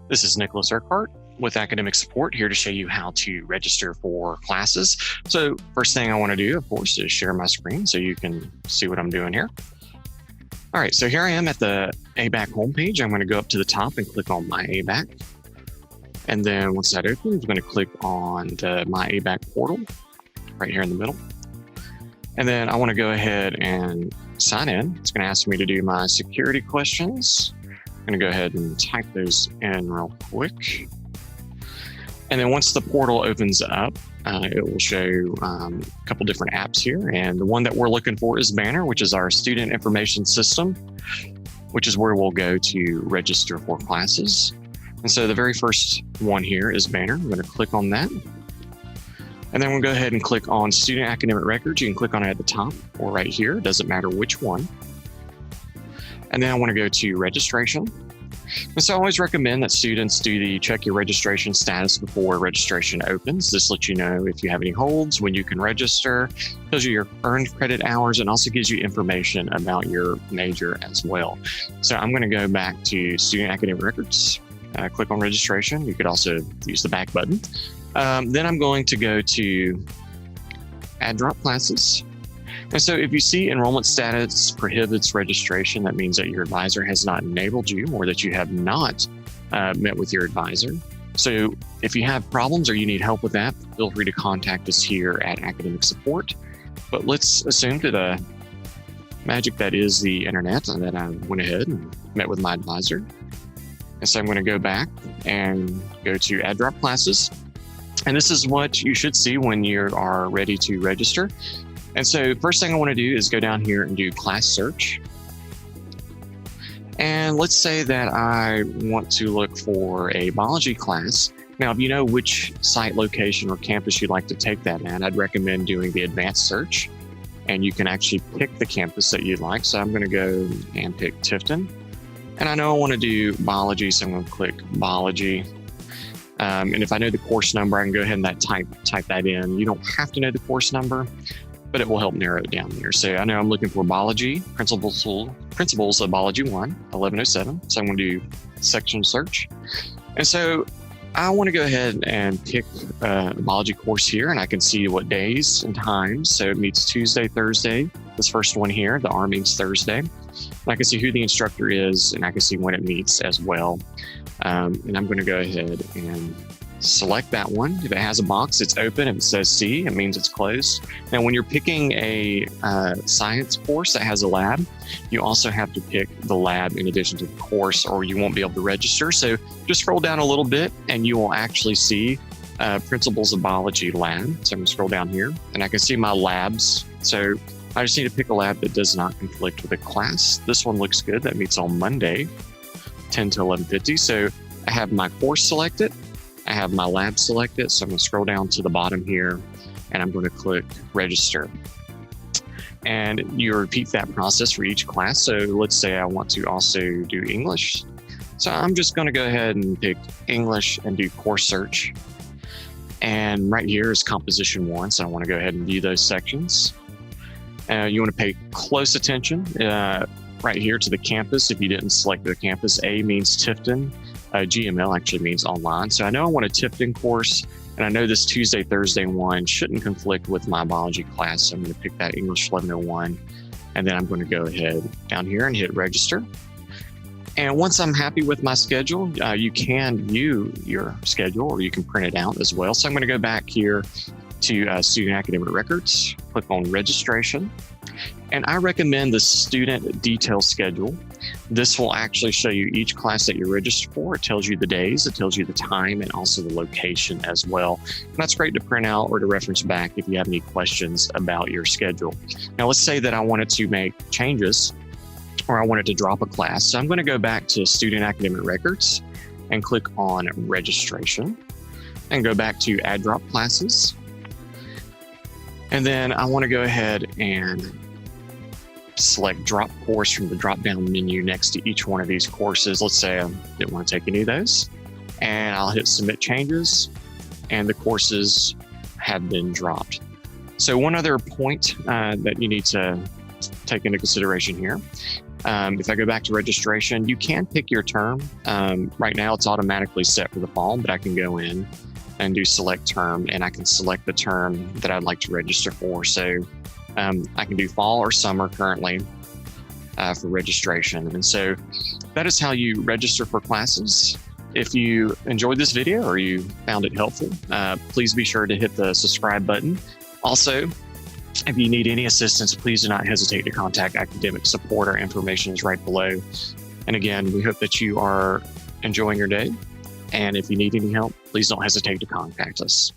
This is Nicholas Urquhart with Academic Support, here to show you how to register for classes. So first thing I want to do, of course, is share my screen so you can see what I'm doing here. All right, so here I am at the ABAC homepage. I'm going to go up to the top and click on My ABAC. And then once that opens, I'm going to click on the My ABAC portal right here in the middle. And then I want to go ahead and sign in. It's going to ask me to do my security questions. I'm going to go ahead and type those in real quick. And then once the portal opens up, it will show a couple different apps here. And the one that we're looking for is Banner, which is our student information system, which is where we'll go to register for classes. And so the very first one here is Banner. I'm going to click on that. And then we'll go ahead and click on Student Academic Records. You can click on it at the top or right here. It doesn't matter which one. And then I want to go to Registration. And so I always recommend that students check your registration status before registration opens. This lets you know if you have any holds, when you can register, tells you your earned credit hours, and also gives you information about your major as well. So I'm going to go back to Student Academic Records, click on Registration. You could also use the back button. Then I'm going to go to Add Drop Classes. And so if you see enrollment status prohibits registration, that means that your advisor has not enabled you or that you have not met with your advisor. So if you have problems or you need help with that, feel free to contact us here at Academic Support. But let's assume to the magic that is the internet and that I went ahead and met with my advisor. And so I'm going to go back and go to Add Drop Classes. And this is what you should see when you are ready to register. And so first thing I want to do is go down here and do class search. And let's say that I want to look for a biology class. Now, if you know which site location or campus you'd like to take that at, I'd recommend doing the advanced search. And you can actually pick the campus that you'd like. So I'm going to go and pick Tifton. And I know I want to do biology, so I'm going to click biology. And if I know the course number, I can go ahead and type that in. You don't have to know the course number, but it will help narrow it down there. So I know I'm looking for biology, principles of biology 1, 1107. So I'm going to do section search. And so I want to go ahead and pick the biology course here, and I can see what days and times. So it meets Tuesday, Thursday. This first one here, the R means Thursday. And I can see who the instructor is, and I can see when it meets as well. And I'm going to go ahead and select that one. If it has a box, it's open. If it says C, it means it's closed. Now, when you're picking a science course that has a lab, you also have to pick the lab in addition to the course, or you won't be able to register. So just scroll down a little bit and you will actually see Principles of Biology lab. So I'm going to scroll down here and I can see my labs. So I just need to pick a lab that does not conflict with a class. This one looks good. That meets on Monday, 10 to 11:50. So I have my course selected. I have my lab selected. So I'm going to scroll down to the bottom here and I'm going to click register. And you repeat that process for each class. So let's say I want to also do English. So I'm just going to go ahead and pick English and do course search. And right here is composition 1. So I want to go ahead and view those sections. You want to pay close attention right here to the campus. If you didn't select the campus, A means Tifton. GML actually means online. So I know I want a Tifton course, and I know this Tuesday, Thursday one shouldn't conflict with my biology class. So I'm going to pick that English 1101, and then I'm going to go ahead down here and hit register. And once I'm happy with my schedule, you can view your schedule or you can print it out as well. So I'm going to go back here to Student Academic Records, click on Registration. And I recommend the Student Detail Schedule. This will actually show you each class that you're registered for. It tells you the days, it tells you the time, and also the location as well. And that's great to print out or to reference back if you have any questions about your schedule. Now, let's say that I wanted to make changes or I wanted to drop a class. So I'm going to go back to Student Academic Records and click on Registration and go back to Add Drop Classes. And then I want to go ahead and select Drop Course from the drop-down menu next to each one of these courses. Let's say I didn't want to take any of those. And I'll hit Submit Changes, and the courses have been dropped. So one other point that you need to take into consideration here If I go back to registration, you can pick your term. Right now, it's automatically set for the fall, but I can go in and do select term, and I can select the term that I'd like to register for. So I can do fall or summer currently for registration. And so that is how you register for classes. If you enjoyed this video or you found it helpful, please be sure to hit the subscribe button. Also, if you need any assistance, please do not hesitate to contact academic support. Our information is right below. And again, we hope that you are enjoying your day. And if you need any help, please don't hesitate to contact us.